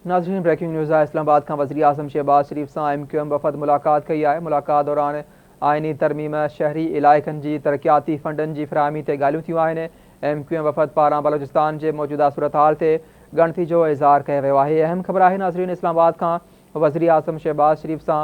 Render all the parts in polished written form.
नाज़रीन breaking news है। इस्लामाबाद का वज़ीर आज़म शहबाज शरीफ से MQM वफ़द मुलाकात कई है। मुलाकात दौरान आइनी तरमीम शहरी इलाइक़नि जी तरक्याती फंडनि जी फ़राहमी ते ॻाल्हियूं थियूं आहिनि। MQM वफ़द पारां बलोचिस्तान जे मौजूदा सूरत हाल ते ॻणती जो इज़हार कयो वियो आहे। अहम ख़बर आहे नाज़रीन, इस्लामाबाद खां वज़ीर आज़म शहबाज शरीफ सां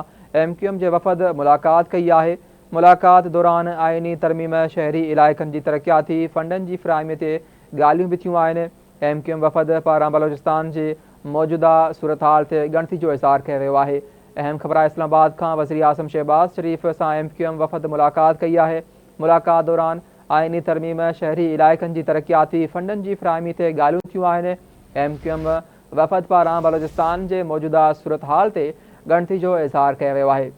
MQM जे वफ़द मुलाकात कई आहे। मुलाकात दौरान आइनी तरमीम शहरी इलाइक़नि जी तरक्याती फंडनि जी फ़राहमी ते ॻाल्हियूं बि थियूं आहिनि। MQM वफ़द पारां बलोचिस्तान जे मौजूदा सूरत हाल ते ॻणती जो इज़हार कयो वियो आहे। अहम ख़बर आहे, इस्लामाबाद खां वज़ीर आज़म शहबाज शरीफ सां MQM वफ़द मुलाकात कई आहे। मुलाकात दौरान आइनी तरमीम शहरी इलाइक़नि जी तरक्याती फंडनि जी फ़राहमी ते ॻाल्हियूं थियूं आहिनि। MQM वफ़द पारां बलोचिस्तान जे मौजूदा सूरत हाल ते ॻणती जो इज़हार कयो वियो आहे।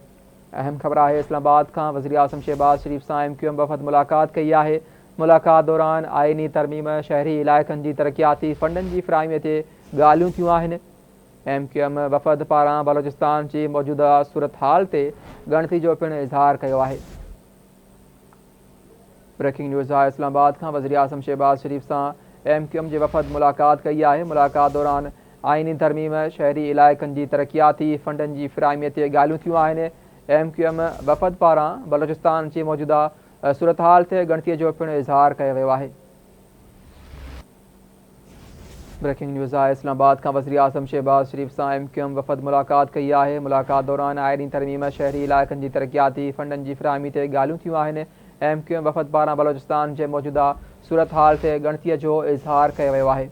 अहम ख़बर आहे, इस्लामाबाद खां वज़ीर आज़म शहबाज शरीफ सां MQM वफ़द मुलाकात कई आहे। मुलाकात दौरान आइनी तरमीम शहरी इलाइक़नि जी तरक्याती फंडनि जी फ़राहमी ते ॻाल्हियूं थियूं आहिनि। MQM वफ़द पारां बलोचिस्तान जी मौजूदा सूरत हाल ते ॻणती जो पिणु इज़हार कयो आहे। ब्रेकिंग न्यूज़ आहे। इस्लामाबाद खां वज़ीर आज़म शहबाज शरीफ सां MQM जे वफ़द मुलाकात कई आहे। मुलाकात दौरान आइनी तरमीम शहरी इलाइक़नि जी तरक्याती फंडनि जी फ़राहमी ते ॻाल्हियूं थियूं आहिनि। MQM वफ़द पारां बलोचिस्तान जी मौजूदा सूरत हाल ते ॻणतीअ जो पिणु इज़हार कयो वियो आहे। ब्रेकिंग न्यूज़ आहे। इस्लामाबाद खां वज़ीर आज़म शहबाज शरीफ सां MQM वफ़द मुलाकात कई आहे। मुलाकात दौरान आइनी तरमीम शहरी इलाइक़नि जी तरक्याती फंडनि जी फ़राहमी ते ॻाल्हियूं थियूं आहिनि। MQM वफ़द पारां बलोचिस्तान जे मौजूदा सूरत हाल ते ॻणतीअ जो इज़हार कयो वियो आहे।